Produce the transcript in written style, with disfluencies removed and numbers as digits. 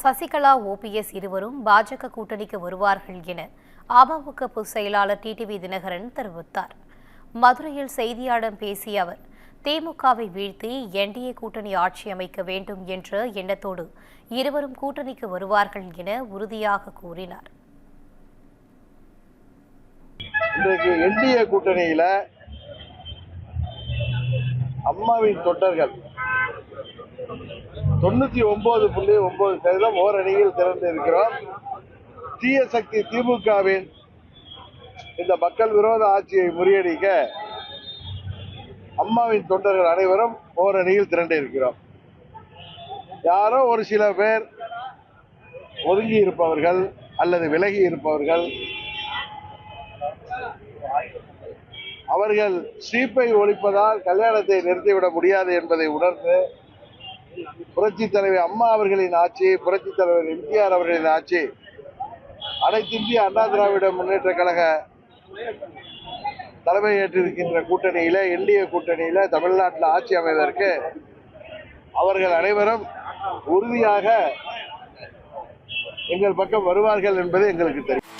Sasikala, OPS இருவரும் பாஜக கூட்டணிக்கு வருவார்கள் என அமமுக பொதுச் செயலாளர் டிடிவி தினகரன் தெரிவித்தார். மதுரையில் செய்தியாளர்களிடம் பேசிய அவர், திமுகவை வீழ்த்தி என்டிஏ கூட்டணி ஆட்சி அமைக்க வேண்டும் என்ற எண்ணத்தோடு இருவரும் கூட்டணிக்கு வருவார்கள் என உறுதியாக கூறினார். இன்றைக்கு என்டிஏ கூட்டணியில அம்மாவின் தொண்டர்கள் 99.9% ஓரணியில் திறந்து இருக்கிறோம். தீய சக்தி திமுகவின் இந்த மக்கள் விரோத ஆட்சியை முறியடிக்க அம்மாவின் தொண்டர்கள் அனைவரும் ஓரணியில் திரண்டு இருக்கிறோம். யாரோ ஒரு சில பேர் ஒதுங்கி இருப்பவர்கள் அல்லது விலகி இருப்பவர்கள், அவர்கள் சீப்பை ஒழிப்பதால் கல்யாணத்தை நிறுத்திவிட முடியாது என்பதை உணர்ந்து புரட்சி தலைவர் அம்மா அவர்களின் ஆட்சி, புரட்சி தலைவர் எம்ஜிஆர் அவர்களின் ஆட்சி, அனைத்து இந்திய அண்ணா திராவிட முன்னேற்ற கழக தலைமையேற்றிருக்கின்ற கூட்டணியில, என்டிஏ கூட்டணியில தமிழ்நாட்டில் ஆட்சி அமைவதற்கு அவர்கள் அனைவரும் உறுதியாக எங்கள் பக்கம் வருவார்கள் என்பது எங்களுக்கு தெரியும்.